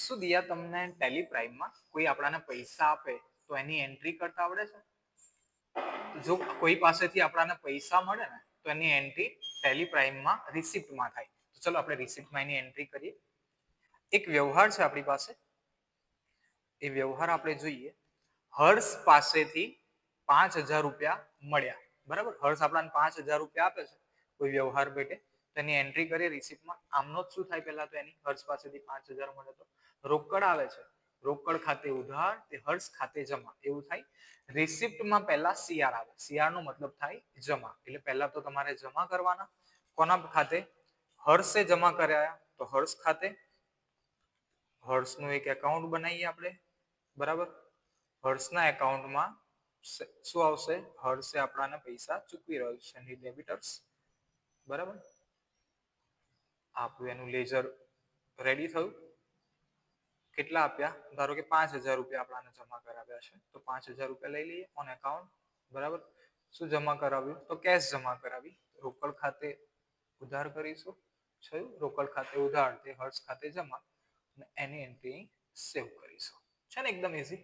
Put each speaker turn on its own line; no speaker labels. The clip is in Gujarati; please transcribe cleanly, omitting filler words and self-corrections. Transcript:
શું દિયા તમને ટેલી પ્રાઇમમાં કોઈ આપણાને પૈસા આપે તો એની એન્ટ્રી કરતા આવડે છે? જો કોઈ પાસેથી આપણાને પૈસા મળે ને તો એની એન્ટ્રી ટેલી પ્રાઇમમાં રિસિપ્ટમાં થાય. તો ચલો આપણે રિસિપ્ટમાં એની એન્ટ્રી કરીએ. એક વ્યવહાર છે આપણી પાસે. એ વ્યવહાર આપણે જોઈએ. હર્ષ પાસેથી 5,000 રૂપિયા મળ્યા. બરાબર, હર્ષ આપણને 5,000 રૂપિયા આપે છે કોઈ વ્યવહાર પેટે, તો એની એન્ટ્રી કરીએ રિસિપ્ટમાં. આમનો જ શું થાય પહેલા તો એની હર્ષ પાસેથી 5,000 મળે તો રોકડ આવે છે, રોકડ ખાતે ઉધાર તે હર્ષ ખાતે જમા, એવું થાય. રિસિપ્ટમાં પહેલા સીઆર આવે, સીઆર નો મતલબ થાય જમા. એટલે પહેલા તો તમારે જમા કરવાના. કોના ખાતે? હર્ષે જમા કર્યા તો હર્ષ ખાતે. હર્ષનું એક એકાઉન્ટ બનાવીએ આપણે. બરાબર, હર્ષના એકાઉન્ટમાં શું આવશે? હર્ષે આપણાને પૈસા ચૂકવી રહ્યું છે એની ડેબિટર્સ. બરાબર, આપણું એનું લેઝર રેડી થયું. કેટલા આપ્યા? ધારો કે 5,000 રૂપિયા આપણાને જમા કરાવ્યા છે, તો 5,000 રૂપિયા લઈ લઈએ ઓન એકાઉન્ટ. બરાબર, શું જમા કરાવ્યું? તો કેશ જમા કરાવી. રોકડ ખાતે ઉધાર કરીશું. થયું, રોકડ ખાતે ઉધાર તે હર્ષ ખાતે જમા, અને એની એન્ટ્રી સેવ કરીશું. છે ને એકદમ ઈઝી.